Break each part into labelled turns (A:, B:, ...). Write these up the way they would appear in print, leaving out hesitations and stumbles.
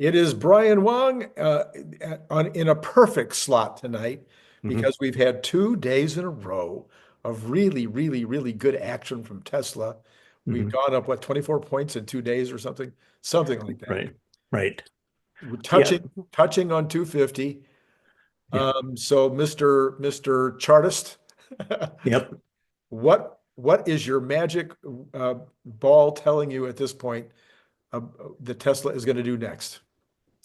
A: It is Brian Wang in a perfect slot tonight
B: Hmm.
A: because we've had 2 days in a row of really, really, really good action from Tesla. We've
B: Hmm.
A: gone up, what, 24 points in 2 days or something, something like that.
B: Right. Right.
A: We're
B: Yeah.
A: touching on 250.
B: Yeah.
A: So Mr. Chartist,
B: Yep.
A: what is your magic ball telling you at this point uh, that Tesla is going to do next?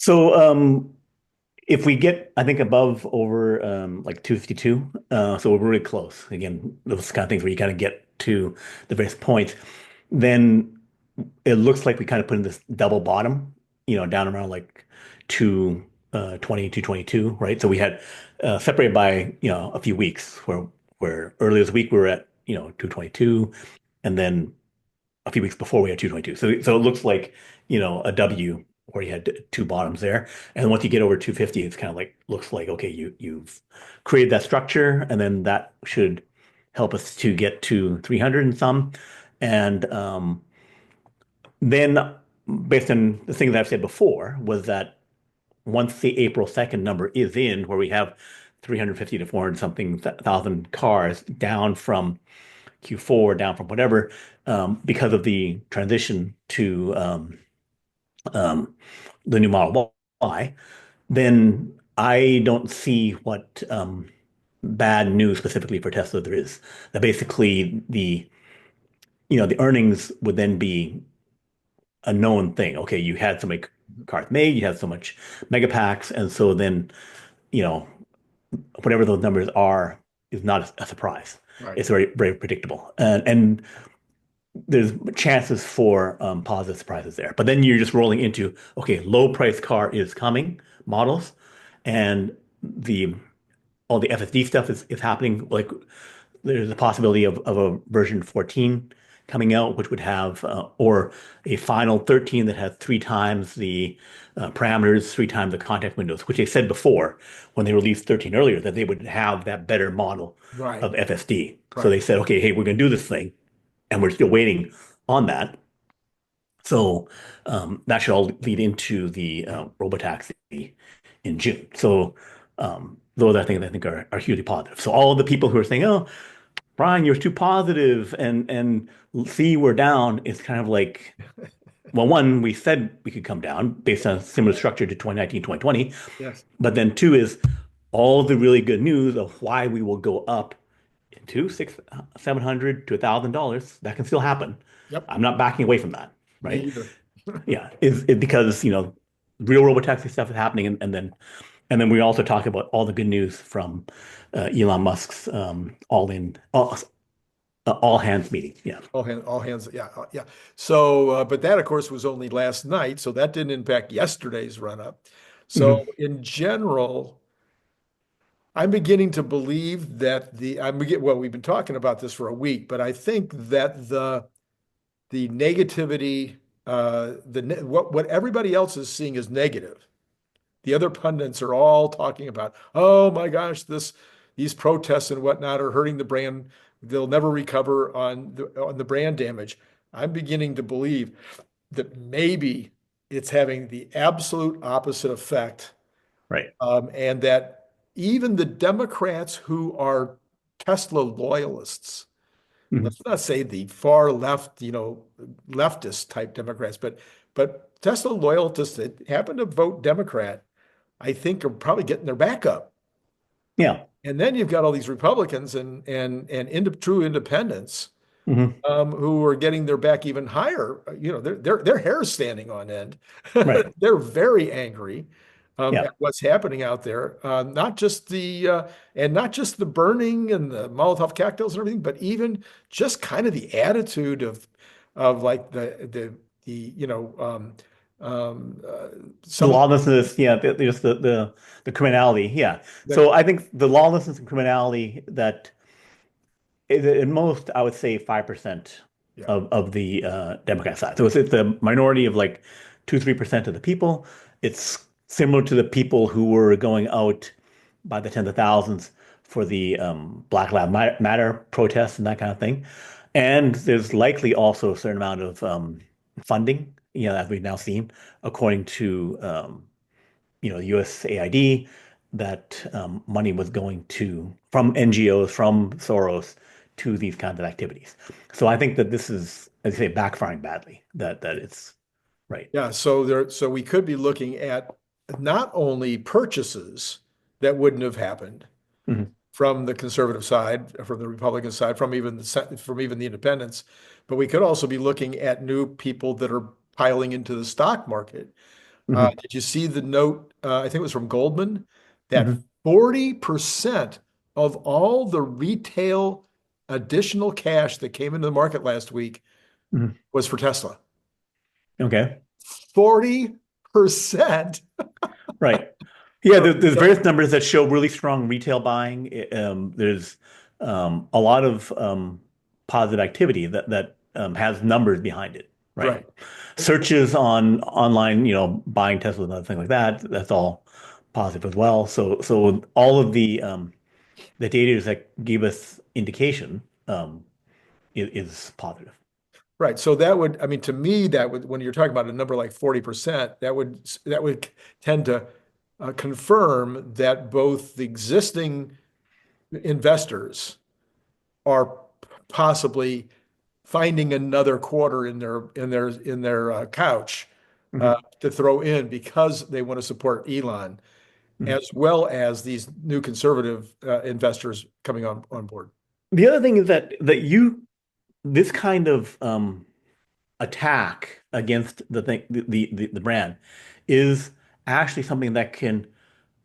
B: So if we get, I think, above over like 252, so we're really close. Again, those kind of things where you kind of get to the various points, then it looks like we kind of put in this double bottom, down around like 220, 222, right? So we had separated by, a few weeks where earlier this week we were at, 222, and then a few weeks before we had 222. So it looks like, a W where you had two bottoms there. And once you get over 250, it's kind of like looks like okay, you've created that structure, and then that should help us to get to 300 and some. And then based on the things I've said before, was that once the April 2nd number is in, where we have 350 to 400 something thousand cars down from Q4, down from whatever, because of the transition to um, the new Model Y, then I don't see what bad news specifically for Tesla there is. That basically the earnings would then be a known thing. Okay, you had so many cars made, you had so much megapacks, and so then, you know, whatever those numbers are is not a surprise.
A: Right.
B: It's very, very predictable. And there's chances for positive surprises there. But then you're just rolling into, okay, low price car is coming, models, and the all the FSD stuff is happening. Like there's a possibility of a version 14 coming out, which would have, or a final 13 that has three times the parameters, three times the context windows, which they said before when they released 13 earlier that they would have that better model
A: Right.
B: of FSD. So
A: Right.
B: they said, okay, hey, we're going to do this thing, and we're still waiting on that. So that should all lead into the robotaxi in June. So those are things I think are hugely positive. So all the people who are saying, "Oh, Brian, you're too positive," and see we're down, it's kind of like, well, one, we said we could come down based on a similar structure to 2019, 2020.
A: Yes.
B: But then two is all the really good news of why we will go up to six, 700 to $1,000. That can still happen.
A: Yep.
B: I'm not backing away from that,
A: Me
B: right?
A: either.
B: Yeah, is it because real robotaxi stuff is happening, and then we also talk about all the good news from Elon Musk's all hands meeting. Yeah.
A: All hands. Yeah. Yeah. So, but that, of course, was only last night. So that didn't impact yesterday's run up. So,
B: Hmm.
A: in general, I'm beginning to believe that well, we've been talking about this for a week, but I think that the negativity, what everybody else is seeing is negative. The other pundits are all talking about, oh my gosh, these protests and whatnot are hurting the brand. They'll never recover on the brand damage. I'm beginning to believe that maybe it's having the absolute opposite effect,
B: Right.
A: and that even the Democrats who are Tesla loyalists,
B: Hmm.
A: let's not say the far left, leftist type Democrats, but Tesla loyalists that happen to vote Democrat, I think are probably getting their back up.
B: Yeah.
A: And then you've got all these Republicans and true independents
B: Hmm.
A: who are getting their back even higher. Their hair is standing on end.
B: Right.
A: They're very angry
B: Yeah.
A: at what's happening out there. Not just the burning and the Molotov cocktails and everything, but even just kind of the attitude of like
B: The
A: some of
B: lawlessness, yeah, just the criminality, yeah.
A: the
B: So I think the lawlessness and criminality that is at most, I would say 5%
A: yeah.
B: of the Democrat side. So it's a minority of like 2, 3% of the people. It's similar to the people who were going out by the tens of thousands for the Black Lives Matter protests and that kind of thing. And there's likely also a certain amount of funding, as we've now seen, according to USAID, that money was going from NGOs, from Soros, to these kinds of activities. So I think that this is, as I say, backfiring badly. That it's right.
A: Yeah, so we could be looking at not only purchases that wouldn't have happened
B: Hmm.
A: from the conservative side, from the Republican side, from even the independents, but we could also be looking at new people that are piling into the stock market.
B: Hmm.
A: Did you see the note? I think it was from Goldman that
B: Hmm.
A: 40% of all the retail additional cash that came into the market last week
B: Hmm.
A: was for Tesla.
B: Okay.
A: 40%.
B: Right. Yeah,
A: of
B: there's
A: retail-
B: various numbers that show really strong retail buying. There's a lot of positive activity that has numbers behind it, right?
A: Right.
B: Searches on online, buying Tesla and other things like that. That's all positive as well. So all of the data that give us indication is positive.
A: Right. So that would, I mean, to me, that would, when you're talking about a number like 40%, that would tend to confirm that both the existing investors are possibly finding another quarter in their couch
B: Hmm.
A: to throw in because they want to support Elon,
B: Hmm.
A: as well as these new conservative investors coming on board.
B: The other thing is that this kind of attack against the brand is actually something that can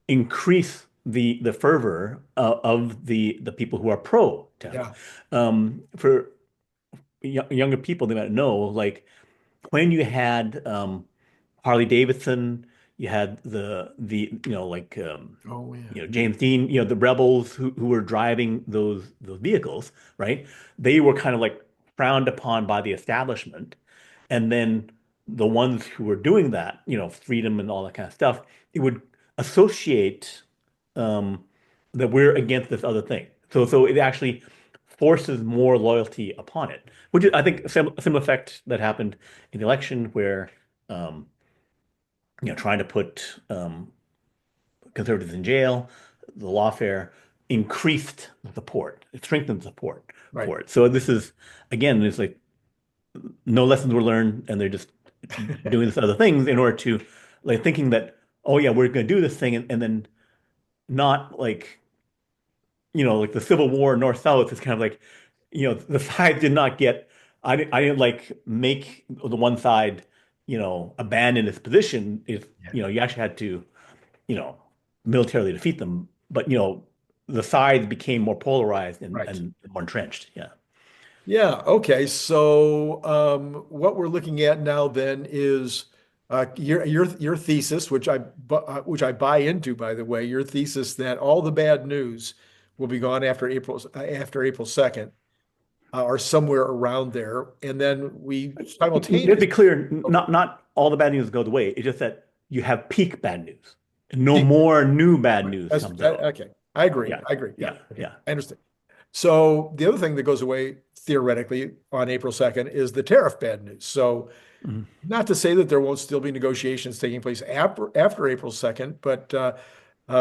B: increase the fervor of the people who are pro Tesla.
A: Yeah.
B: For younger people, they might know, like when you had Harley Davidson, you had the like
A: Oh yeah.
B: James Dean, the rebels who were driving those vehicles, right? They were kind of like frowned upon by the establishment. And then the ones who were doing that, freedom and all that kind of stuff, it would associate um, that we're against this other thing. So it actually forces more loyalty upon it, which is, I think, a similar effect that happened in the election where, um, trying to put conservatives in jail, the lawfare increased the support, it strengthened support
A: Right.
B: for it. So this is, again, it's like no lessons were learned, and they're just doing this other things in order to, like, thinking that, oh yeah, we're going to do this thing, and then not like, like the Civil War North South is kind of like, the side did not get, I didn't like make the one side, abandon its position. If,
A: Yeah.
B: you actually had to, you know, militarily defeat them, but, the sides became more polarized and,
A: Right.
B: and more entrenched. Yeah.
A: Yeah. Okay. So what we're looking at now then is your thesis, which I buy into, by the way, your thesis that all the bad news will be gone after April 2nd, or somewhere around there, and then we
B: Let's
A: simultaneously
B: be clear, not all the bad news goes away. It's just that you have peak bad news. No
A: peak.
B: more new bad news comes out.
A: Okay. I agree.
B: Yeah,
A: I agree. Yeah.
B: yeah,
A: Okay.
B: yeah.
A: I understand. So the other thing that goes away theoretically on April 2nd is the tariff bad news. So
B: Mhm.
A: not to say that there won't still be negotiations taking place after April 2nd, but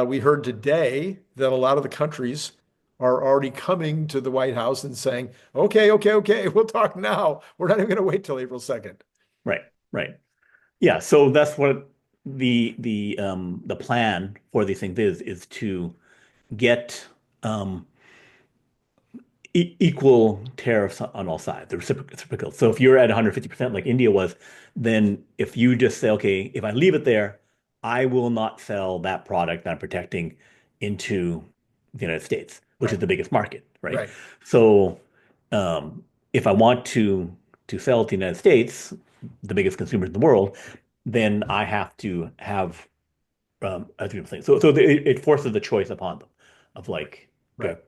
A: we heard today that a lot of the countries are already coming to the White House and saying, okay, okay, okay, we'll talk now. We're not even going to wait till April 2nd.
B: Right, right. Yeah, so that's what the plan for these things is to get equal tariffs on all sides, the reciprocal. So if you're at 150% like India was, then if you just say, okay, if I leave it there, I will not sell that product that I'm protecting into the United States, which is
A: Right,
B: the biggest market, right?
A: right,
B: So if I want to sell to the United States, the biggest consumers in the world, then I have to have a different thing. So it forces the choice upon them of like, do I
A: right.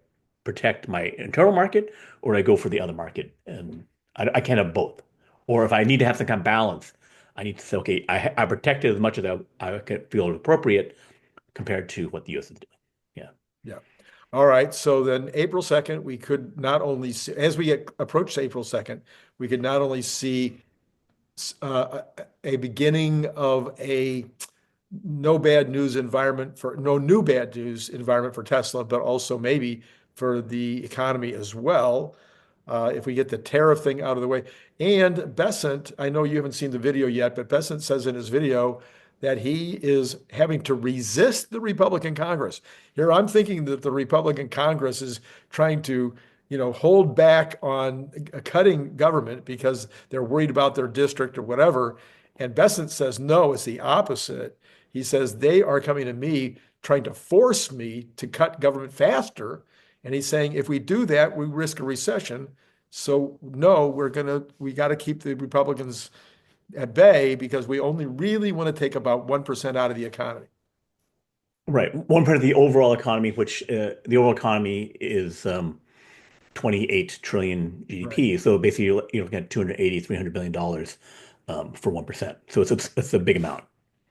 B: protect my internal market or do I go for the other market? And I can't have both. Or if I need to have some kind of balance, I need to say, okay, I protect it as much as I can feel appropriate compared to what the US is doing. Yeah.
A: Yeah. All right. So then April 2nd, we could not only see, as we approach April 2nd, we could not only see a beginning of a no new bad news environment for Tesla, but also maybe for the economy as well. If we get the tariff thing out of the way. And Besant, I know you haven't seen the video yet, but Besant says in his video that he is having to resist the Republican Congress. Here, I'm thinking that the Republican Congress is trying to, hold back on cutting government because they're worried about their district or whatever. And Besant says, no, it's the opposite. He says they are coming to me trying to force me to cut government faster. And he's saying if we do that, we risk a recession. So no, we got to keep the Republicans at bay because we only really want to take about 1% out of the economy.
B: Right. One part of the overall economy, which the overall economy is 28 trillion
A: Right.
B: GDP. So basically, you're looking at 280, $300 billion for 1%. So it's a big amount.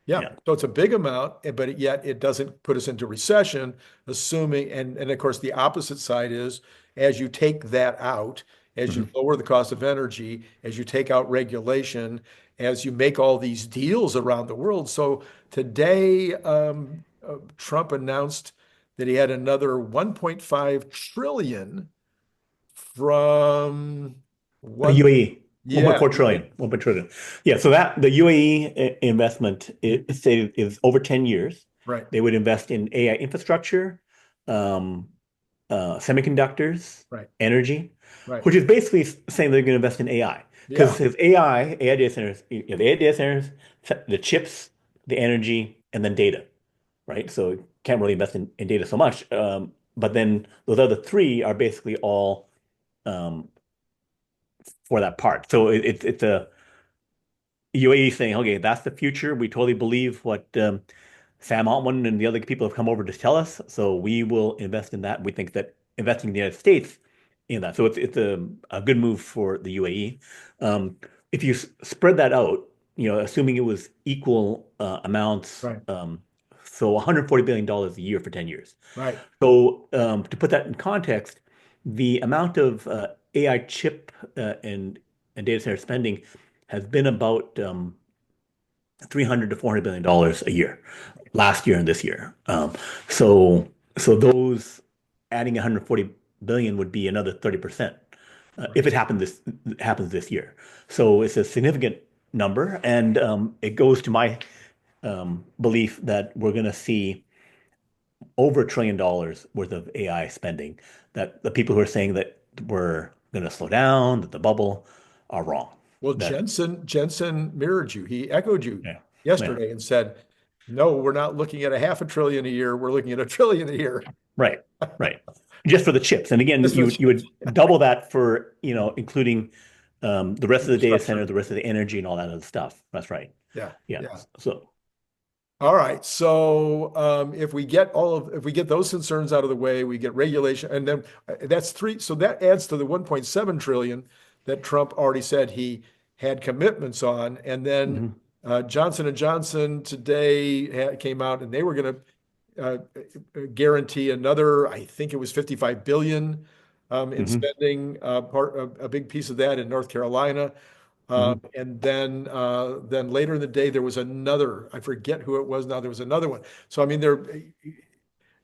A: Yeah,
B: Yeah.
A: so it's a big amount, but yet it doesn't put us into recession, assuming, and of course the opposite side is as you take that out, as you
B: Hmm.
A: lower the cost of energy, as you take out regulation, as you make all these deals around the world. So today, Trump announced that he had another 1.5 trillion from one,
B: UAE,
A: yeah,
B: 1.4 trillion, 1 trillion. Yeah, so that the UAE investment is stated is over 10 years.
A: right,
B: They would invest in AI infrastructure, um, semiconductors,
A: right,
B: energy,
A: right,
B: which is basically saying they're going to invest in AI. Because it
A: yeah,
B: says AI data centers, you have the AI data centers, the chips, the energy, and then data, right? So you can't really invest in data so much. But then those other three are basically all um, for that part. So it's a UAE saying, okay, that's the future. We totally believe what Sam Altman and the other people have come over to tell us. So we will invest in that. We think that investing in the United States in that. So it's a good move for the UAE. If you spread that out, assuming it was equal amounts,
A: right,
B: so $140 billion a year for 10 years.
A: right.
B: So to put that in context, the amount of AI chip and data center spending has been about 300 to $400 billion a year last year and this year. So so those adding 140 billion would be another 30% if
A: Right.
B: it happens this year. So it's a significant number, and it goes to my belief that we're going to see over $1 trillion worth of AI spending. That the people who are saying that we're going to slow down, that the bubble, are wrong.
A: Well,
B: That
A: Jensen mirrored you. He echoed you
B: yeah, yeah.
A: yesterday and said, "No, we're not looking at a half a trillion a year. We're looking at a trillion a year."
B: Right, right. Just for the chips. And again,
A: That's what
B: you would double that for, including the rest of the data center,
A: infrastructure.
B: the rest of the energy and all that other stuff. That's right.
A: Yeah,
B: Yeah.
A: yeah.
B: So,
A: All right. So if we get those concerns out of the way, we get regulation, and then that's three. So that adds to the 1.7 trillion that Trump already said he had commitments on, and then
B: mhm,
A: Johnson and Johnson today came out and they were going to guarantee another. I think it was 55 billion in
B: mhm,
A: spending. A big piece of that in North Carolina.
B: mhm.
A: And then later in the day, there was another, I forget who it was now, there was another one. So, I mean,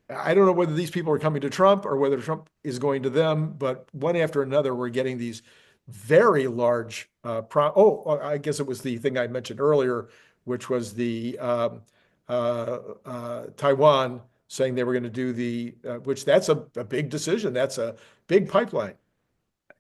A: I don't know whether these people are coming to Trump or whether Trump is going to them, but one after another, we're getting these very large, I guess it was the thing I mentioned earlier, which was the Taiwan saying they were going to do which that's a big decision. That's a big pipeline.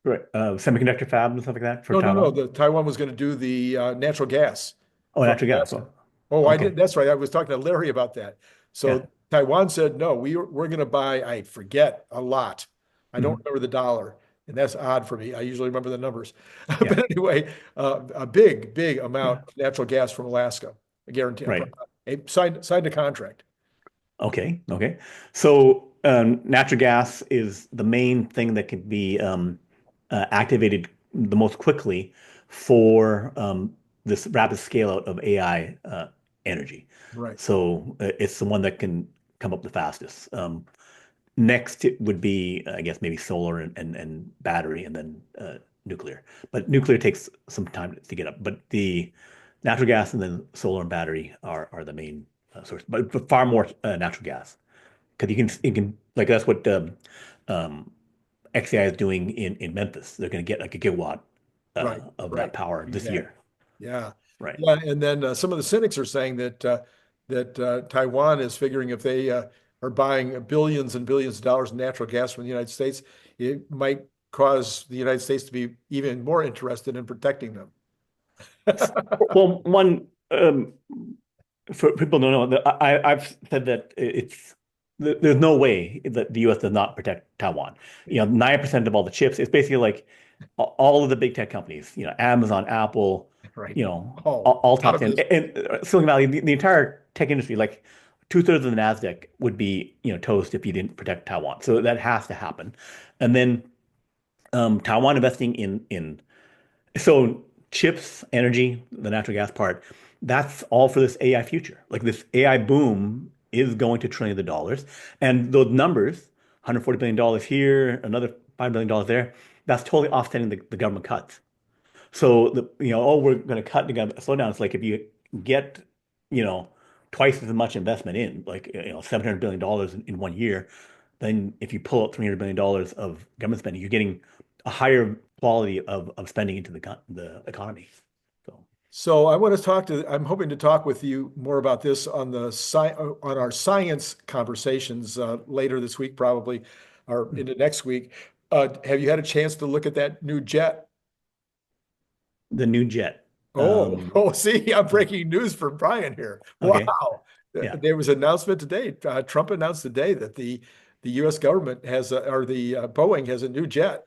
B: Right. Semiconductor fab and stuff like that for
A: No, no, no.
B: Taiwan.
A: The Taiwan was going to do the natural gas
B: Oh,
A: from
B: natural gas.
A: Alaska.
B: Oh,
A: Oh, I did.
B: okay.
A: That's right. I was talking to Larry about that.
B: Yeah.
A: So Taiwan said, no, we're going to buy, I forget, a lot. I don't
B: Mhm.
A: remember the dollar, and that's odd for me. I usually remember the numbers.
B: Yeah.
A: But anyway, a big, big
B: Yeah.
A: amount of natural gas from Alaska. I guarantee.
B: Right.
A: Signed a contract.
B: Okay. Okay. So natural gas is the main thing that can be activated the most quickly for this rapid scale out of AI energy.
A: Right.
B: So it's the one that can come up the fastest. Next, it would be, I guess, maybe solar and battery, and then nuclear. But nuclear takes some time to get up. But the natural gas and then solar and battery are the main source, but far more natural gas because you can like that's what um, XAI is doing in Memphis. They're going to get like a gigawatt
A: Right,
B: of that
A: right.
B: power this
A: Exactly.
B: year.
A: Yeah.
B: Right.
A: Yeah. And then some of the cynics are saying that Taiwan is figuring if they are buying billions and billions of dollars in natural gas from the United States, it might cause the United States to be even more interested in protecting them.
B: Well, one for people don't know that I've said that there's no way that the U.S. does not protect Taiwan. 9% of all the chips. It's basically like all of the big tech companies. Amazon, Apple.
A: Right.
B: All,
A: Oh,
B: all
A: out
B: top
A: of
B: 10
A: this.
B: and Silicon Valley. The entire tech industry, like two-thirds of the Nasdaq, would be toast if you didn't protect Taiwan. So that has to happen. And then Taiwan investing in so chips, energy, the natural gas part, that's all for this AI future. Like this AI boom is going to trillions of dollars. And those numbers, $140 billion here, another $5 billion there, that's totally offsetting the government cuts. So we're going to cut the government slowdown. It's like if you get, you know, twice as much investment in, like, $700 billion in 1 year, then if you pull out $300 billion of government spending, you're getting a higher quality of spending into the economy. So,
A: So I'm hoping to talk with you more about this on on our science conversations later this week, probably, or into next week. Have you had a chance to look at that new jet?
B: the new jet.
A: Oh, oh, see, I'm
B: Uh,
A: breaking news from Brian here.
B: okay.
A: Wow.
B: Yeah.
A: There was an announcement today. Trump announced today that the U.S. government or the Boeing has a new jet,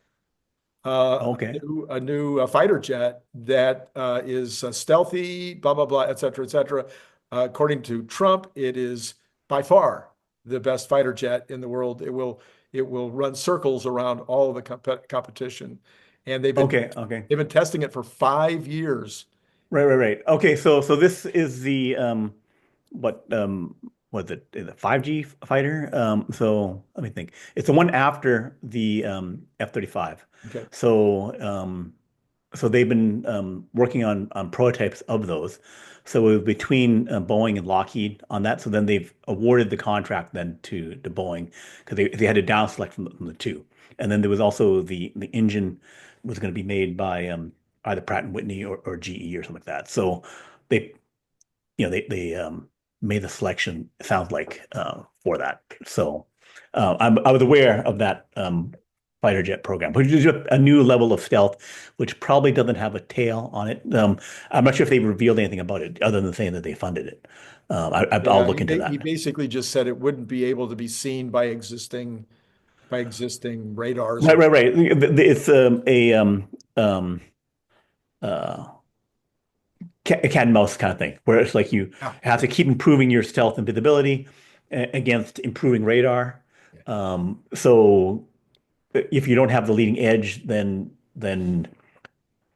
B: Okay.
A: a new fighter jet that is stealthy, blah blah blah, et cetera, et cetera. According to Trump, it is by far the best fighter jet in the world. It will run circles around all of the competition, and
B: Okay. Okay.
A: they've been testing it for 5 years.
B: Right, right, right. Okay, so this is the what was it the 5G fighter? So let me think. It's the one after the F-35.
A: Okay.
B: So so they've been working on prototypes of those. So it was between Boeing and Lockheed on that. So then they've awarded the contract then to Boeing because they had to down select from the two. And then there was also the engine was going to be made by either Pratt and Whitney or GE or something like that. So they they made the selection. It sounds like for that. So I was aware of that fighter jet program, which is a new level of stealth, which probably doesn't have a tail on it. I'm not sure if they revealed anything about it other than saying that they funded it. I'll
A: Yeah,
B: look into
A: he
B: that.
A: basically just said it wouldn't be able to be seen by existing radars
B: Right,
A: or
B: right, right. It's a um, uh, a cat and mouse kind of thing, where it's like you
A: yeah,
B: have to keep improving your stealth and visibility against improving radar.
A: yeah.
B: So if you don't have the leading edge, then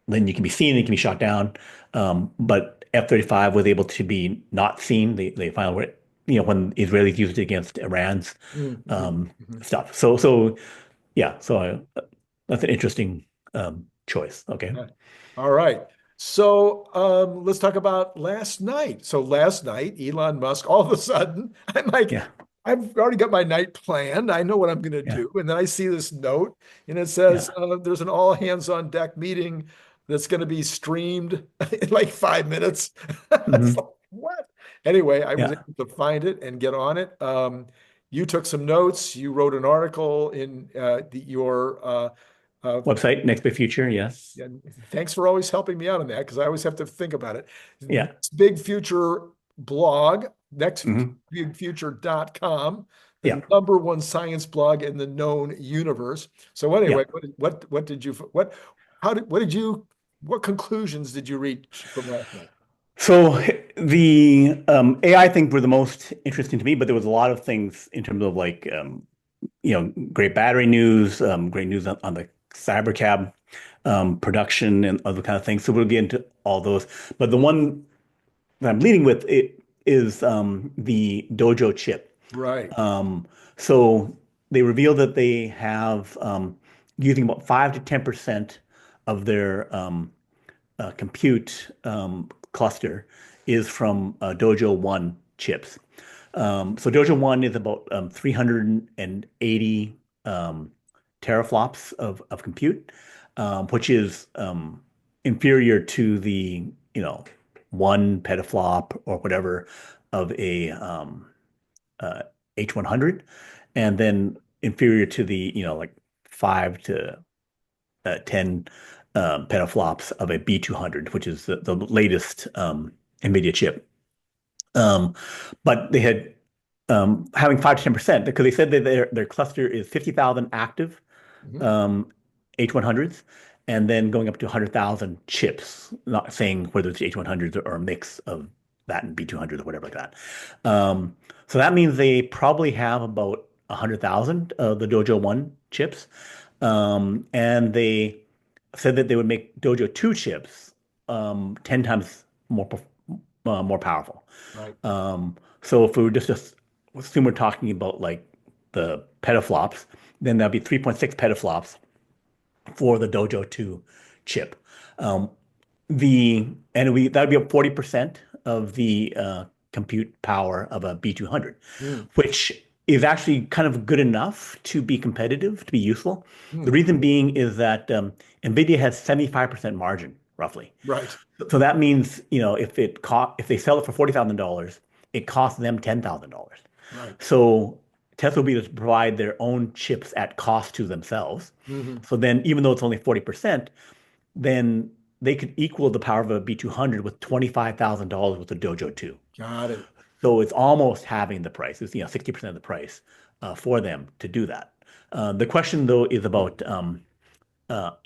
B: you can be seen and you can be shot down. But F-35 was able to be not seen. They found where when Israelis used it against Iran's
A: Mm, mhm, mhm.
B: stuff. So yeah, that's an interesting choice. Okay.
A: Yeah. All right. So let's talk about last night. So last night, Elon Musk, all of a sudden, I'm like,
B: Yeah.
A: I've already got my night planned. I know what I'm going to
B: Yeah.
A: do. And then I see this note and it
B: Yeah.
A: says there's an all hands on deck meeting that's going to be streamed in like 5 minutes. It's
B: Hmm.
A: like, what? Anyway, I was
B: Yeah.
A: able to find it and get on it. You took some notes. You wrote an article in your
B: Website, Next Big Future. Yes.
A: and thanks for always helping me out on that because I always have to think about it.
B: Yeah.
A: Next Big Future blog,
B: Hmm.
A: nextbigfuture.com, the
B: Yeah.
A: number one science blog in the known universe. So
B: Yeah.
A: anyway, what did you what conclusions did you reach from last night?
B: So the AI things were the most interesting to me, but there was a lot of things in terms of like great battery news, great news on the Cybercab production and other kind of things. So we'll get into all those. But the one that I'm leading with it is the Dojo chip.
A: Right.
B: So they revealed that they have using about 5 to 10% of their compute cluster is from Dojo 1 chips. So Dojo 1 is about 380 teraflops of compute, which is inferior to the, 1 petaflop or whatever of a uh, H100, and then inferior to the, like 5 to 10 petaflops of a B200, which is the latest NVIDIA chip. Um, but they had having 5 to 10% because they said that their cluster is 50,000 active
A: Mhm.
B: um, H100s, and then going up to 100,000 chips, not saying whether it's H100s or a mix of that and B200s or whatever like that. Um, so that means they probably have about 100,000 of the Dojo 1 chips. And they said that they would make Dojo 2 chips 10 times more powerful.
A: Right.
B: So if we were just assume we're talking about like the petaflops, then that'd be 3.6 petaflops for the Dojo 2 chip. Um, that'd be up 40% of the compute power of a B200,
A: Mm.
B: which is actually kind of good enough to be competitive, to be useful. The
A: Mm.
B: reason being is that NVIDIA has 75% margin, roughly.
A: Right.
B: So that means, if they sell it for $40,000, it costs them $10,000.
A: Right.
B: So Tesla will be able to provide their own chips at cost to themselves.
A: Hmm.
B: So then, even though it's only 40%, then they could equal the power of a B200 with $25,000 with the Dojo 2.
A: Got it.
B: So it's almost halving the price. It's 60% of the price for them to do that. The question though is about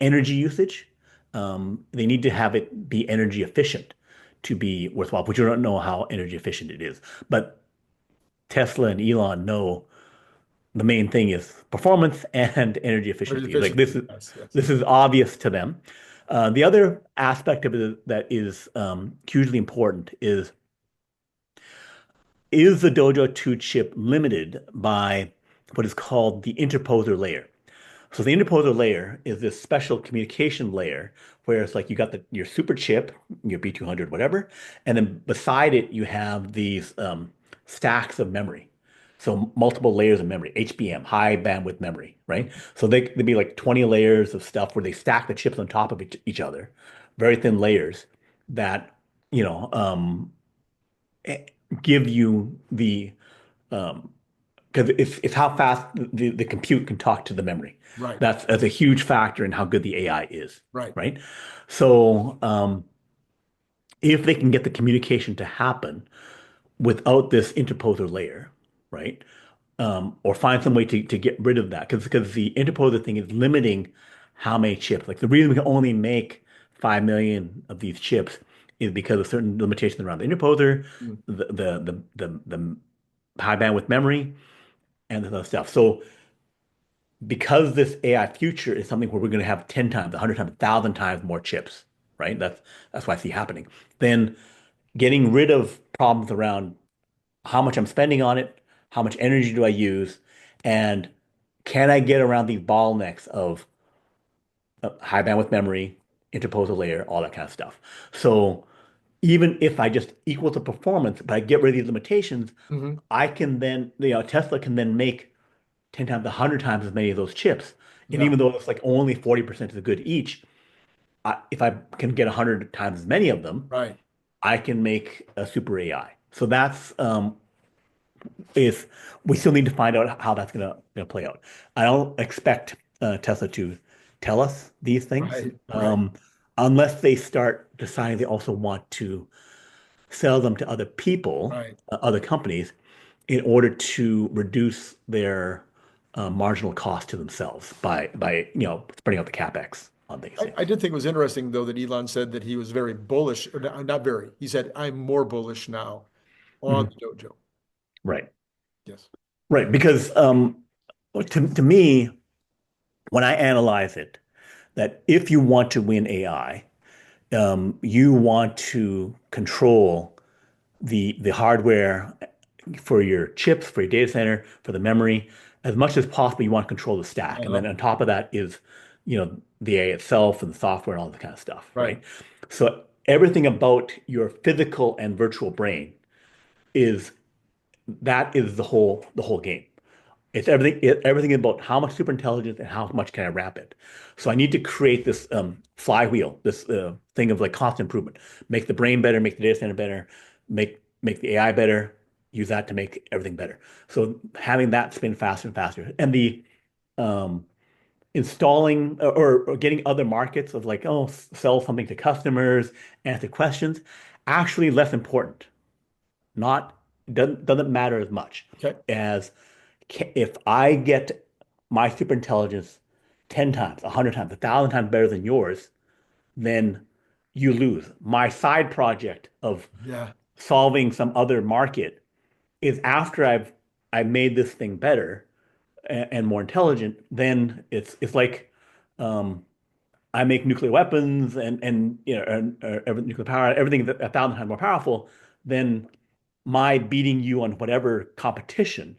B: energy usage. They need to have it be energy efficient to be worthwhile, but you don't know how energy efficient it is. But Tesla and Elon know the main thing is performance and energy
A: Very
B: efficiency. Like
A: efficiency. Yes. Yes.
B: this is obvious to them. The other aspect of it that is hugely important is the Dojo 2 chip limited by what is called the interposer layer. So the interposer layer is this special communication layer where it's like you got your super chip, your B200, whatever, and then beside it you have these stacks of memory. So multiple layers of memory, HBM, high bandwidth memory, right? So they'd be like 20 layers of stuff where they stack the chips on top of each other, very thin layers that, you know, eh, give you the because it's how fast the compute can talk to the memory.
A: Right.
B: That's a huge factor in how good the AI is,
A: Right.
B: right? So if they can get the communication to happen without this interposer layer, right? Or find some way to get rid of that, because the interposer thing is limiting how many chips. Like the reason we can only make 5 million of these chips is because of certain limitations around the interposer,
A: Mm.
B: the high bandwidth memory, and the other stuff. So because this AI future is something where we're going to have 10 times, 100 times, 1,000 times more chips, right? That's what I see happening. Then getting rid of problems around how much I'm spending on it, how much energy do I use, and can I get around these bottlenecks of high bandwidth memory, interposer layer, all that kind of stuff. So even if I just equal the performance, but I get rid of these limitations,
A: Hmm.
B: I can then, Tesla can then make 10 times, 100 times as many of those chips. And
A: Yeah.
B: even though it's like only 40% is good each, if I can get 100 times as many of them,
A: Right.
B: I can make a super AI. So that's if we still need to find out how that's gonna play out. I don't expect Tesla to tell us these things
A: Right. Right.
B: unless they start deciding they also want to sell them to other people,
A: Right.
B: other companies, in order to reduce their marginal cost to themselves by spreading out the capex on these
A: I
B: things.
A: did think it was interesting, though, that Elon said that he was very bullish, or not very. He said, I'm more bullish now on
B: Mhm.
A: the dojo.
B: Right,
A: Yes.
B: right. Because to me, when I analyze it, that if you want to win AI, you want to control the hardware for your chips, for your data center, for the memory, as much as possible. You want to control the stack, and then
A: Uh-huh.
B: on top of that is, you know, the AI itself and the software and all that kind of stuff,
A: Right.
B: right? So everything about your physical and virtual brain is that is the whole game. It's everything about how much super intelligence and how much can I wrap it. So I need to create this flywheel, this thing of like constant improvement. Make the brain better, make the data center better, make the AI better, use that to make everything better. So having that spin faster and faster. And the um, installing or getting other markets of like, oh, sell something to customers, answer questions, actually less important. Not doesn't matter as much
A: Okay.
B: as if I get my super intelligence 10 times, 100 times, 1,000 times better than yours, then you lose. My side project of
A: Yeah.
B: solving some other market is after I've made this thing better and more intelligent, then it's like um, I make nuclear weapons and you know nuclear power, everything 1,000 times more powerful, then my beating you on whatever competition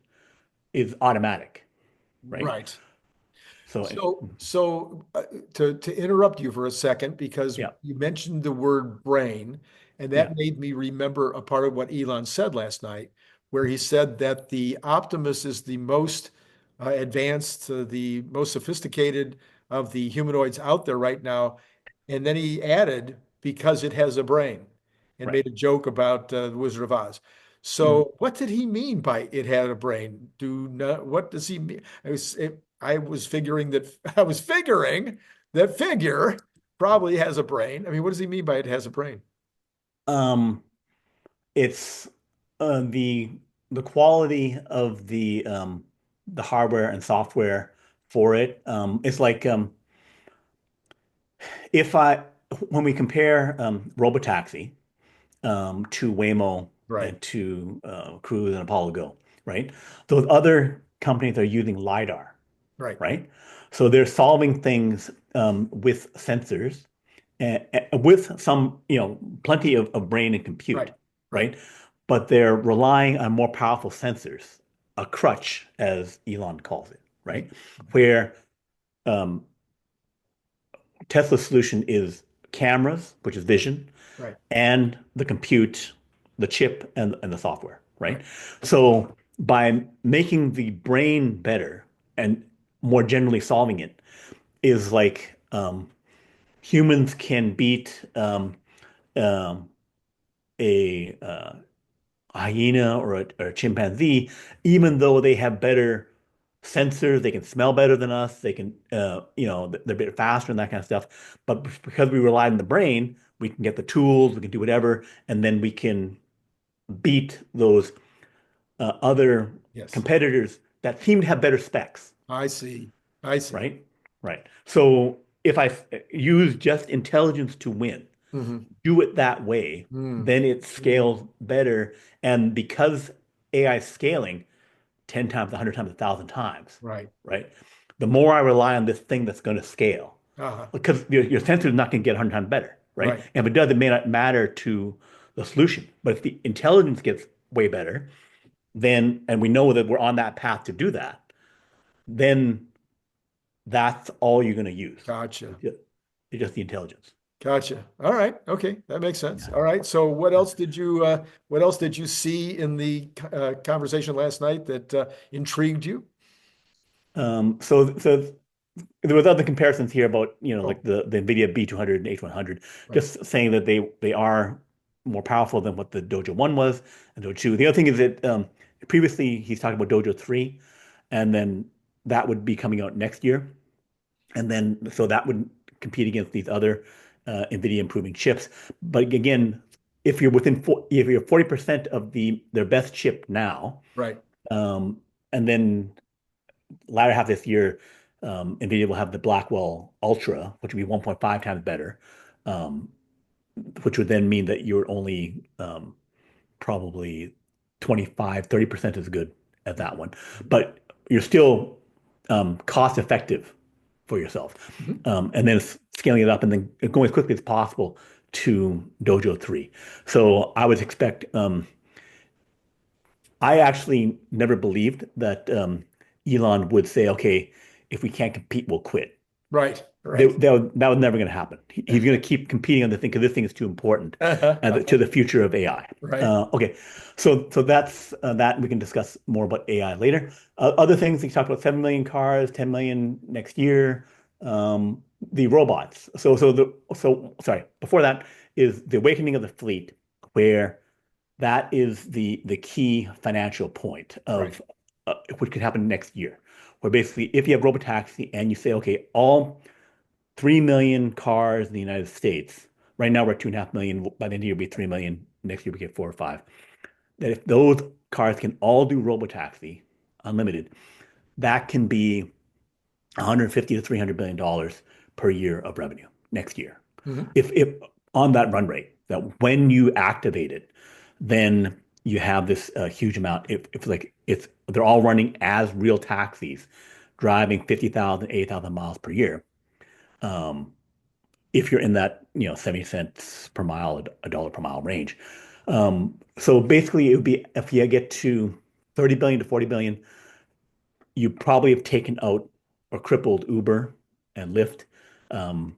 B: is automatic, right?
A: Right.
B: So
A: So, to interrupt you for a second, because
B: yeah,
A: you mentioned the word brain, and
B: yeah,
A: that made me remember a part of what Elon said last night, where he said that the Optimus is the most advanced, the most sophisticated of the humanoids out there right now. And then he added, because it has a brain, and
B: right.
A: made a joke about the Wizard of Oz.
B: Mhm.
A: So, what did he mean by it had a brain? What does he mean? I was figuring that I was figuring that figure probably has a brain. I mean, what does he mean by it has a brain?
B: Um, it's the quality of the hardware and software for it. It's like if I when we compare Robotaxi to Waymo
A: Right,
B: and to Cruise and Apollo Go, right? Those other companies are using LiDAR,
A: right,
B: right? So they're solving things with sensors and with some, plenty of brain and
A: right,
B: compute,
A: right.
B: right? But they're relying on more powerful sensors, a crutch, as Elon calls it,
A: Mhm.
B: right? Where um, Tesla's solution is cameras, which is vision,
A: Right,
B: and the compute, the chip, and the software,
A: right.
B: right? So by making the brain better and more generally solving it is like humans can beat um, a hyena or a chimpanzee, even though they have better sensors, they can smell better than us, they can, they're a bit faster and that kind of stuff. But because we rely on the brain, we can get the tools, we can do whatever, and then we can beat those other
A: Yes,
B: competitors that seem to have better specs,
A: I see. I see.
B: right? Right. So if I use just intelligence to win,
A: Hmm.
B: do it that way,
A: Mm,
B: then it scales better. And because AI is scaling 10 times, 100 times, 1,000 times,
A: right.
B: right? The more I rely on this thing that's going to scale,
A: Uh-huh.
B: because your sensor is not going to get 100 times better, right?
A: Right.
B: And if it does, it may not matter to the solution. But if the intelligence gets way better, then, and we know that we're on that path to do that, then that's all you're going to use.
A: Gotcha.
B: It's just the intelligence.
A: Gotcha. All right. Okay, that makes sense.
B: Yeah.
A: All right. So, what else did you see in the conversation last night that intrigued you?
B: So there was other comparisons here about,
A: Oh,
B: like the NVIDIA B200 and H100,
A: right,
B: just saying that they are more powerful than what the Dojo 1 was and Dojo 2. The other thing is that previously he's talking about Dojo 3, and then that would be coming out next year. And then so that would compete against these other NVIDIA improving chips. But again, if you're 40% of their best chip now,
A: right.
B: um, and then latter half this year, NVIDIA will have the Blackwell Ultra, which would be 1.5 times better, um, which would then mean that you're only probably 25, 30% as good as that one. But you're still cost effective for yourself.
A: Mhm.
B: And then scaling it up and then going as quickly as possible to Dojo 3. So I would expect, I actually never believed that Elon would say, okay, if we can't compete, we'll quit.
A: Right. Right.
B: that was never going to happen. He's going to keep competing on the thing because this thing is too important to the future of AI.
A: Right.
B: Okay, so that's that. We can discuss more about AI later. Other things, we talked about 7 million cars, 10 million next year. The robots. So sorry. Before that is the awakening of the fleet, where that is the key financial point
A: Right.
B: of which could happen next year. Where basically, if you have robotaxi and you say, okay, all 3 million cars in the United States. Right now, we're 2.5 million. By the end of the year, it'll be 3 million. Next year, we get 4 or 5. That if those cars can all do robotaxi, unlimited, that can be 150 to $300 billion per year of revenue next year.
A: Mhm.
B: If on that run rate, that when you activate it, then you have this huge amount. If like it's they're all running as real taxis, driving 50,000, 80,000 miles per year. Um, if you're in that, 70 cents per mile, a dollar per mile range. So basically, it would be if you get to 30 billion to 40 billion, you probably have taken out or crippled Uber and Lyft. Um,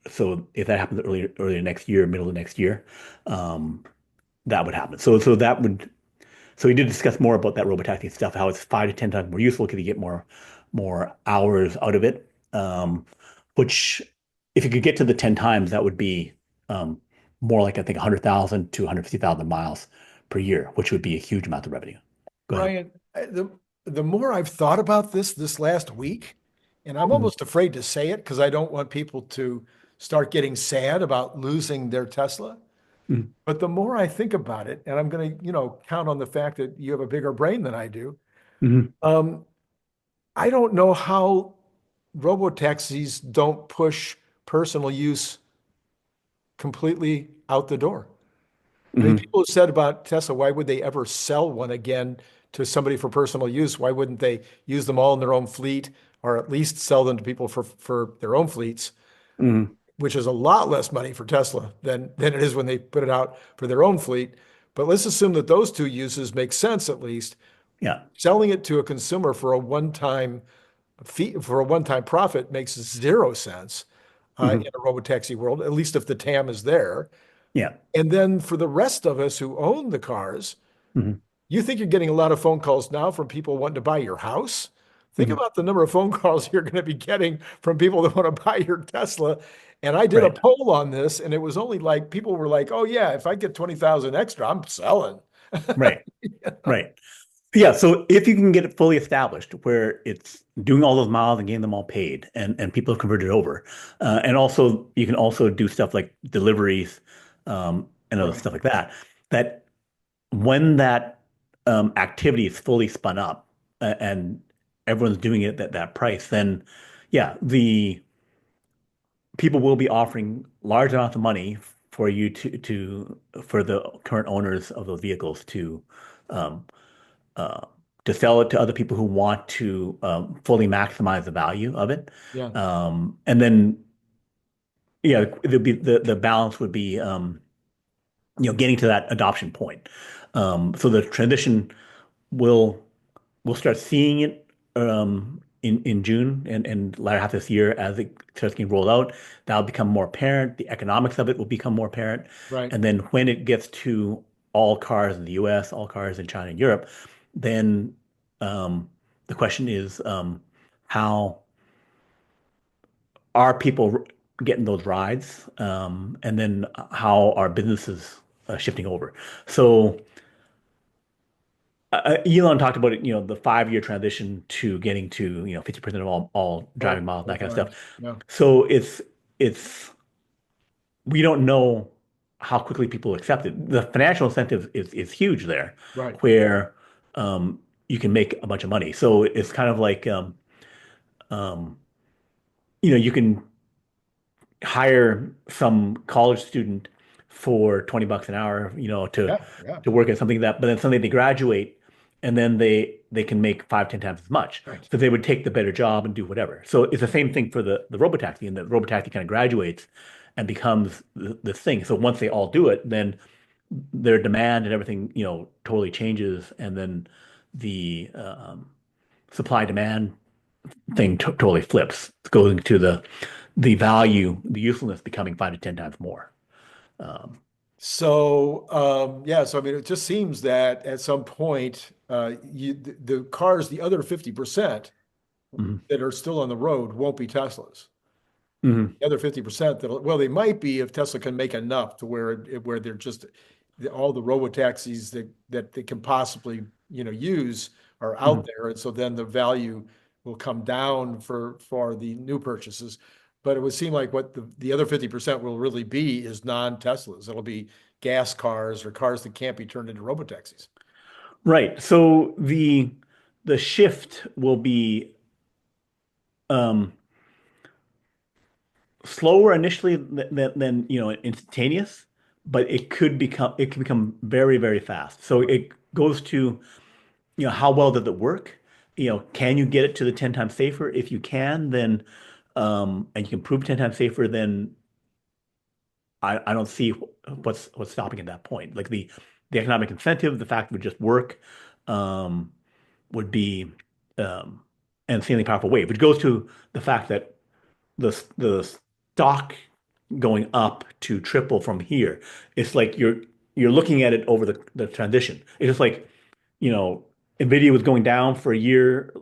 B: so if that happens earlier next year, middle of next year, um, that would happen. So we did discuss more about that robotaxi stuff, how it's 5 to 10 times more useful because you get more hours out of it. Which, if you could get to the 10 times, that would be um, more like I think 100,000 to 150,000 miles per year, which would be a huge amount of revenue. Go ahead.
A: Brian, the more I've thought about this last week, and I'm
B: Mhm,
A: almost afraid to say it because I don't want people to start getting sad about losing their Tesla.
B: mhm,
A: But the more I think about it, and I'm going to, count on the fact that you have a bigger brain than I do,
B: mhm,
A: um, I don't know how robotaxis don't push personal use completely out the door. I mean,
B: mhm,
A: people have said about Tesla, why would they ever sell one again to somebody for personal use? Why wouldn't they use them all in their own fleet or at least sell them to people for their own fleets,
B: mhm.
A: which is a lot less money for Tesla than it is when they put it out for their own fleet. But let's assume that those two uses make sense at least.
B: Yeah.
A: Selling it to a consumer for a one-time fee for a one-time profit makes zero sense in
B: Mhm,
A: a robotaxi world, at least if the TAM is there.
B: yeah.
A: And then for the rest of us who own the cars,
B: Mhm,
A: you think you're getting a lot of phone calls now from people wanting to buy your house? Think
B: mhm.
A: about the number of phone calls you're going to be getting from people that want to buy your Tesla. And I did a
B: Right.
A: poll on this, and it was only like people were like, "Oh yeah, if I get 20,000 extra, I'm selling."
B: Right. Right. Yeah, so if you can get it fully established where it's doing all those miles and getting them all paid and people have converted over, and also you can also do stuff like deliveries and other
A: Right.
B: stuff like that, that when that activity is fully spun up and everyone's doing it at that price, then yeah, the people will be offering large amounts of money for you for the current owners of those vehicles um, uh, to sell it to other people who want to fully maximize the value of it.
A: Yeah.
B: And then, yeah, the balance would be, getting to that adoption point. So the transition will we'll start seeing it in June and latter half this year as it starts getting rolled out. That'll become more apparent. The economics of it will become more apparent.
A: Right.
B: And then when it gets to all cars in the US, all cars in China and Europe, then the question is how are people getting those rides? And then how are businesses shifting over? So Elon talked about it, the 5 year transition to getting to, 50% of all driving miles,
A: All
B: that kind of stuff.
A: times. Yeah.
B: So it's we don't know how quickly people accept it. The financial incentive is huge there,
A: Right.
B: where you can make a bunch of money. So it's kind of like um, you can hire some college student for 20 bucks an hour, to
A: Yeah. Yeah.
B: work at something but then suddenly they graduate and then they can make 5, 10 times as much.
A: Right.
B: So they would take the better job and do whatever. So it's the same thing for the robotaxi, and the robotaxi kind of graduates and becomes the thing. So once they all do it, then their demand and everything, totally changes, and then the supply demand thing totally flips, going to the value, the usefulness becoming 5 to 10 times more. Um,
A: So, yeah, so I mean, it just seems that at some point, the cars, the other 50%
B: mhm,
A: that are still on the road won't be Teslas.
B: mhm,
A: The other 50% that, well, they might be if Tesla can make enough to where they're just all the robo taxis that they can possibly, use are out
B: mhm.
A: there. And so then the value will come down for the new purchases. But it would seem like what the other 50% will really be is non-Teslas. It'll be gas cars or cars that can't be turned into robo taxis.
B: Right. So the shift will be um, slower initially than instantaneous, but it can become very, very fast. So
A: Right.
B: it goes to, how well does it work? Can you get it to the 10 times safer? If you can, then and you can prove 10 times safer, then I don't see what's stopping at that point. Like the economic incentive, the fact it would just work, um, would be an insanely powerful wave, which goes to the fact that the stock going up to triple from here. It's like you're looking at it over the transition. It's just like, you know, Nvidia was going down for a year,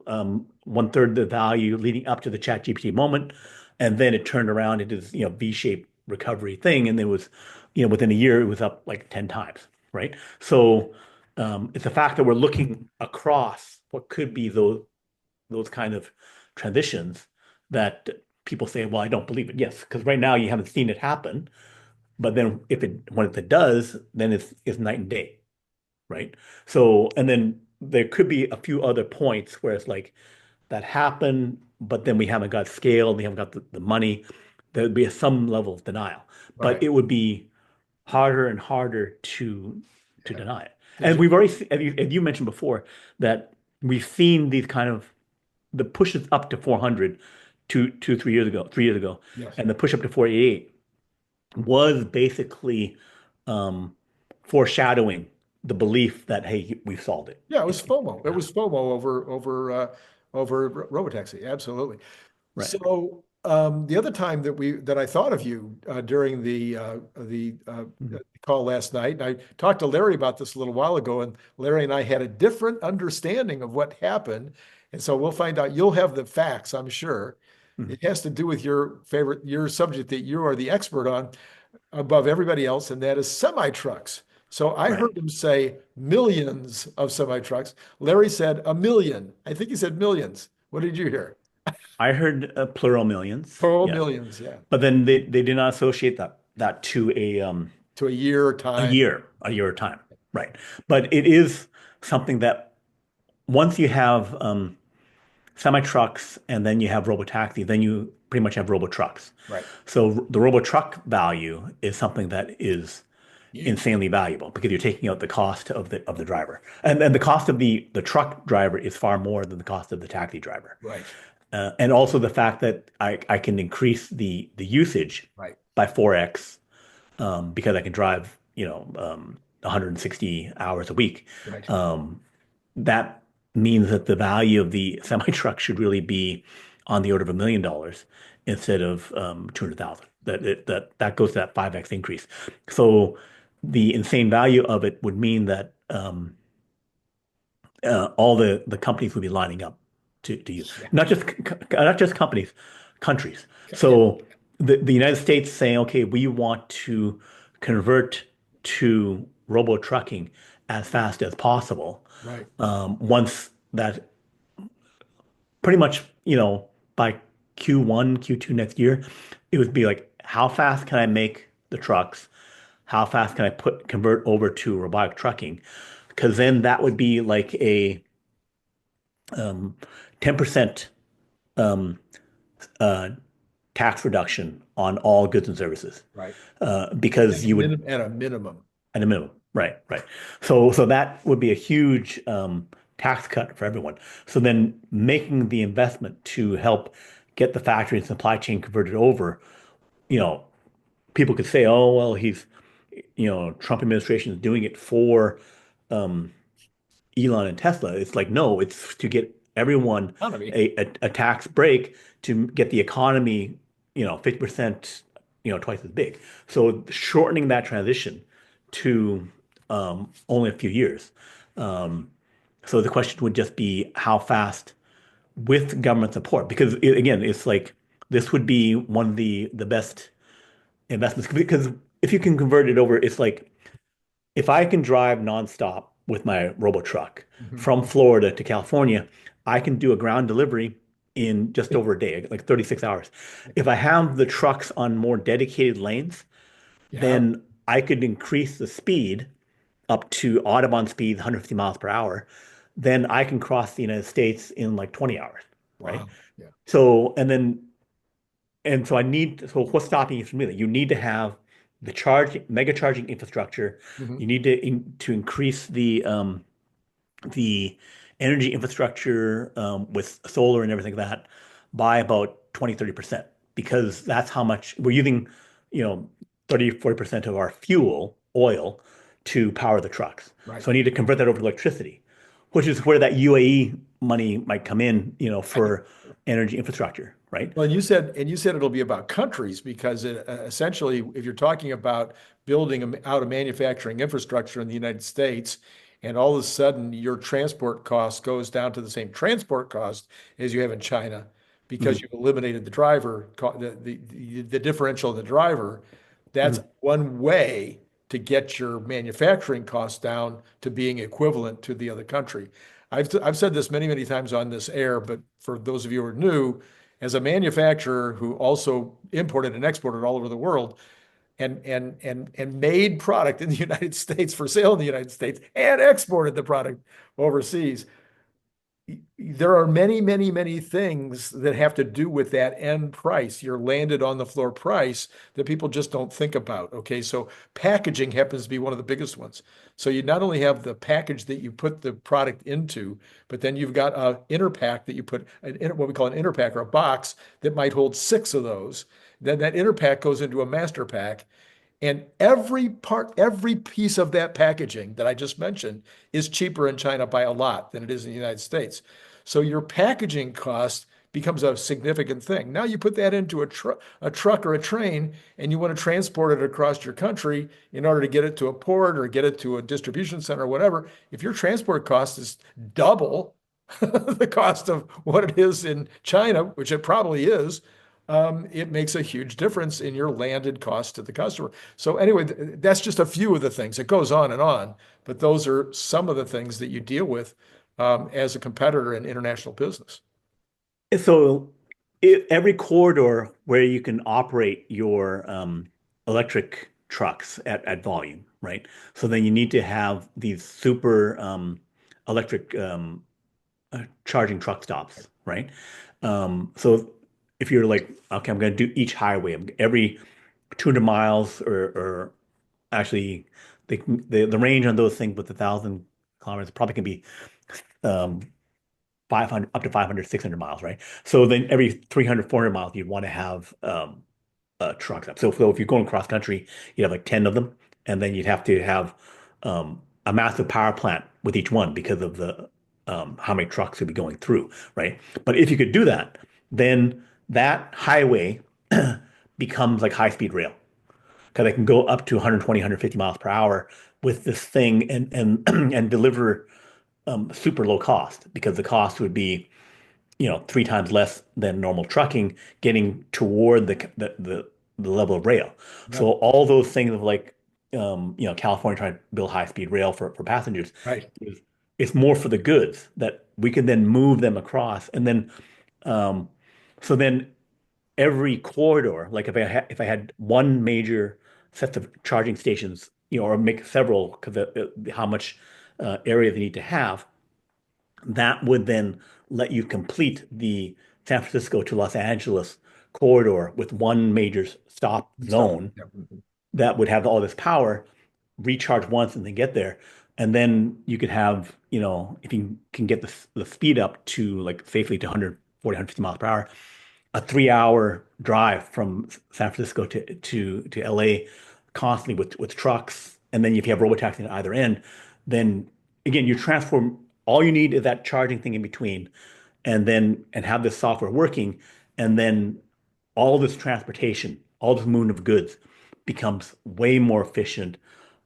B: one third the value leading up to the ChatGPT moment, and then it turned around into this, V-shaped recovery thing, and it was, within a year it was up like 10 times, right? So it's the fact that we're looking across what could be those kind of transitions that people say, well, I don't believe it. Yes, because right now you haven't seen it happen, but then when it does, then it's night and day, right? So, and then there could be a few other points where it's like that happened, but then we haven't got scale, we haven't got the money. There'd be some level of denial, but
A: Right.
B: it would be harder and harder to
A: Yeah.
B: deny it.
A: Did
B: And
A: you?
B: we've already, as you mentioned before, that we've seen these kind of the pushes up to 400 3 years ago, 3 years ago,
A: Yes.
B: and the push up to 488 was basically um, foreshadowing the belief that, hey, we've solved it.
A: Yeah, it was FOMO. It
B: Yeah,
A: was FOMO over Robotaxi. Absolutely.
B: right.
A: So the other time that I thought of you during the
B: Mhm.
A: call last night, and I talked to Larry about this a little while ago, and Larry and I had a different understanding of what happened, and so we'll find out. You'll have the facts, I'm sure.
B: Mhm.
A: It has to do with your subject that you are the expert on above everybody else, and that is semi trucks. So I
B: Right.
A: heard him say millions of semi trucks. Larry said a million. I think he said millions. What did you hear?
B: I heard plural millions,
A: Total
B: yes,
A: millions, yeah.
B: but then they did not associate that to
A: To a year
B: a
A: time.
B: year, a year of time, right? But it is something that once you have semi trucks and then you have robo taxi, then you pretty much have robo trucks.
A: Right.
B: So the robo truck value is something that is
A: Huge.
B: insanely valuable because you're taking out the cost of the driver, and the cost of the truck driver is far more than the cost of the taxi driver,
A: Right.
B: and also the fact that I can increase the usage
A: Right.
B: by 4x because I can drive 160 hours a week.
A: Right.
B: Um, that means that the value of the semi truck should really be on the order of $1 million instead of 200,000. That goes to that 5x increase. So the insane value of it would mean that all the companies would be lining up to use
A: Yeah.
B: not just companies, countries.
A: Yeah.
B: So the United States saying, okay, we want to convert to robo trucking as fast as possible.
A: Right.
B: Once that pretty much, by Q1, Q2 next year, it would be like, how fast can I make the trucks? How fast can I convert over to robotic trucking? Because then that would be like a um, 10% um, uh, tax reduction on all goods and services.
A: Right.
B: Because you would,
A: At a minimum.
B: at a minimum, right, right. So that would be a huge tax cut for everyone. So then making the investment to help get the factory and supply chain converted over, you know, people could say, oh, well, Trump administration is doing it for um, Elon and Tesla. It's like, no, it's to get everyone
A: Economy.
B: a tax break to get the economy, 50%, twice as big. So shortening that transition to only a few years. Um, so the question would just be how fast with government support, because again, it's like this would be one of the best investments because if you can convert it over, it's like if I can drive nonstop with my Robo truck
A: Mhm.
B: from Florida to California, I can do a ground delivery in just over a day, like 36 hours. If I have the trucks on more dedicated lanes,
A: Yeah.
B: then I could increase the speed up to Audubon speed, 150 miles per hour. Then I can cross the United States in like 20 hours, right?
A: Wow. Yeah.
B: So, so so what's stopping you from doing that? You need to have the mega charging infrastructure.
A: Mhm.
B: You need to increase the energy infrastructure with solar and everything like that by about 20-30% because that's how much we're using, you know, 30-40% of our fuel, oil, to power the trucks.
A: Right.
B: So I need to convert that over to electricity, which is where that UAE money might come in,
A: Right.
B: for energy infrastructure, right?
A: Well, and you said it'll be about countries because essentially, if you're talking about building out a manufacturing infrastructure in the United States, and all of a sudden your transport cost goes down to the same transport cost as you have in China, because
B: Mhm.
A: you've eliminated the driver, the differential in the driver, that's
B: Mhm.
A: one way to get your manufacturing costs down to being equivalent to the other country. I've said this many, many times on this air, but for those of you who are new, as a manufacturer who also imported and exported all over the world and made product in the United States for sale in the United States and exported the product overseas, there are many, many, many things that have to do with that end price, your landed on the floor price that people just don't think about. Okay, so packaging happens to be one of the biggest ones. So you not only have the package that you put the product into, but then you've got a inner pack that you put what we call an inner pack or a box that might hold six of those. Then that inner pack goes into a master pack. And every piece of that packaging that I just mentioned is cheaper in China by a lot than it is in the United States. So your packaging cost becomes a significant thing. Now you put that into a truck or a train, and you want to transport it across your country in order to get it to a port or get it to a distribution center or whatever. If your transport cost is double the cost of what it is in China, which it probably is, it makes a huge difference in your landed cost to the customer. So anyway, that's just a few of the things. It goes on, but those are some of the things that you deal with as a competitor in international business.
B: So every corridor where you can operate your electric trucks at volume, right? So then you need to have these super electric charging truck stops, right? So if you're like, okay, I'm going to do each highway every 200 miles, or actually the range on those things with 1,000 kilometers probably can be um, 500 up to 500, 600 miles, right? So then every 300, 400 miles, you'd want to have trucks up. So if you're going cross country, you'd have like 10 of them, and then you'd have to have a massive power plant with each one because of the how many trucks would be going through, right? But if you could do that, then that highway becomes like high-speed rail because I can go up to 120, 150 miles per hour with this thing and and deliver super low cost because the cost would be, three times less than normal trucking getting toward the level of rail. So
A: Yep.
B: all those things of like, California trying to build high speed rail for passengers
A: Right.
B: is it's more for the goods that we can then move them across. And then, um, so then every corridor, like if I had one major set of charging stations, or make several because how much area they need to have, that would then let you complete the San Francisco to Los Angeles corridor with one major stop
A: So,
B: zone
A: yeah.
B: that would have all this power, recharge once and then get there. And then you could have, if you can get the speed up to like safely to 140, 150 miles per hour, a 3 hour drive from San Francisco to LA constantly with trucks. And then if you have robotaxi at either end, then again, you transform, all you need is that charging thing in between. and have this software working, and then all this transportation, all this movement of goods becomes way more efficient.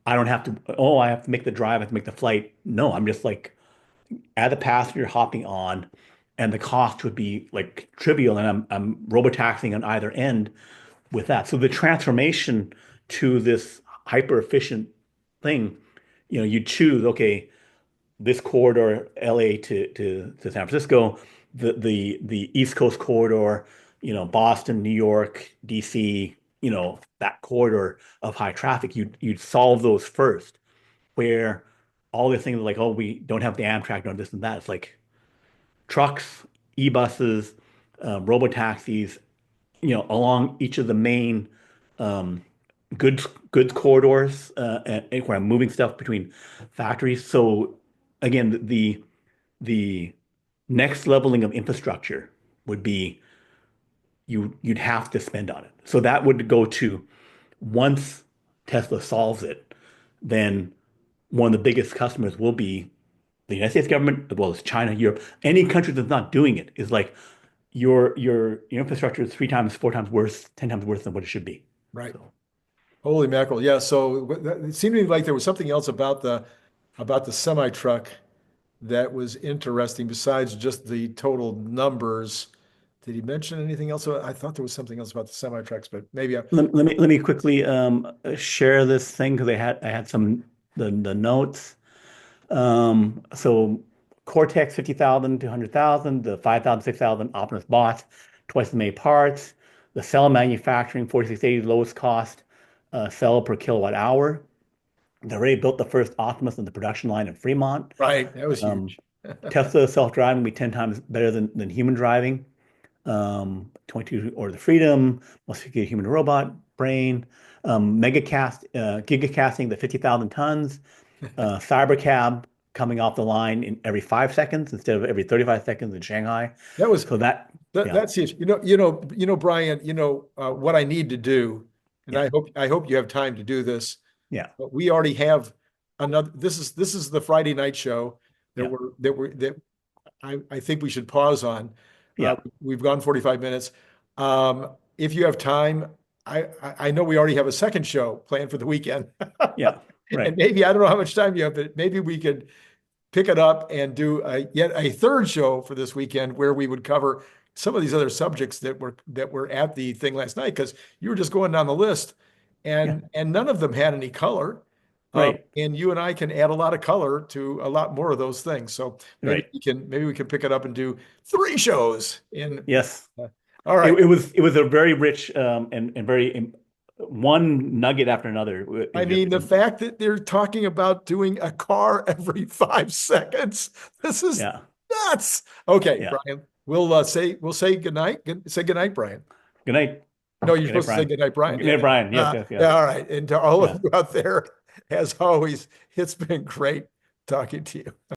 B: I don't have to, oh, I have to make the drive, I have to make the flight. No, I'm just like as a passenger hopping on, and the cost would be like trivial, and I'm robotaxing on either end with that. So the transformation to this hyper efficient thing, you choose, okay, this corridor, LA to San Francisco, the East Coast corridor, Boston, New York, DC, that corridor of high traffic, you'd solve those first, where all these things are like, oh, we don't have the Amtrak, don't this and that. It's like trucks, e-buses, robo taxis, along each of the main um, goods corridors, and where I'm moving stuff between factories. So again, the next leveling of infrastructure would be you'd have to spend on it. So that would go to, once Tesla solves it, then one of the biggest customers will be the United States government, as well as China, Europe. Any country that's not doing it is like your infrastructure is 3 times, 4 times worse, 10 times worse than what it should be.
A: Right.
B: So
A: Holy mackerel. Yeah. So it seemed to me like there was something else about the semi truck that was interesting besides just the total numbers. Did he mention anything else? I thought there was something else about the semi trucks, but maybe
B: let me quickly share this thing because I had some the notes. So Cortex 50,000 to 100,000, the 5,000, 6,000 Optimus bots, twice the many parts. The cell manufacturing 4680 lowest cost cell per kilowatt hour. They already built the first Optimus in the production line in Fremont.
A: right. That was
B: Um,
A: huge.
B: Tesla self-driving will be 10 times better than human driving. 22 or the freedom, must get human to robot brain. Gigacasting the 50,000 tons. Cybercab coming off the line in every 5 seconds instead of every 35 seconds in Shanghai.
A: That was
B: So that, yeah,
A: that's huge. Brian, what I need to do, and
B: yeah,
A: I hope you have time to do this.
B: yeah,
A: But we already have another. This is the Friday night show
B: yeah,
A: that I think we should pause on.
B: yeah,
A: We've gone 45 minutes. If you have time, I know we already have a second show planned for the weekend.
B: yeah,
A: And
B: right.
A: maybe I don't know how much time you have, but maybe we could pick it up and do yet a third show for this weekend where we would cover some of these other subjects that were at the thing last night because you were just going down the list
B: Yeah,
A: and none of them had any color.
B: right,
A: And you and I can add a lot of color to a lot more of those things. So
B: right.
A: maybe we can pick it up and do three shows in.
B: Yes.
A: uh, all
B: It,
A: right.
B: it was it was a very rich and very one nugget after another.
A: I
B: It just
A: mean, the fact that they're talking about doing a car every 5 seconds, this is
B: yeah,
A: nuts. Okay,
B: yeah.
A: Brian, we'll say goodnight. Say goodnight, Brian.
B: Good night.
A: No, you're
B: Good night,
A: supposed to say
B: Brian.
A: goodnight, Brian.
B: Good
A: Yeah.
B: night, Brian. Yes, yes, yes.
A: Yeah, all right. And to all of
B: Yeah.
A: you out there, as always, it's been great talking to you.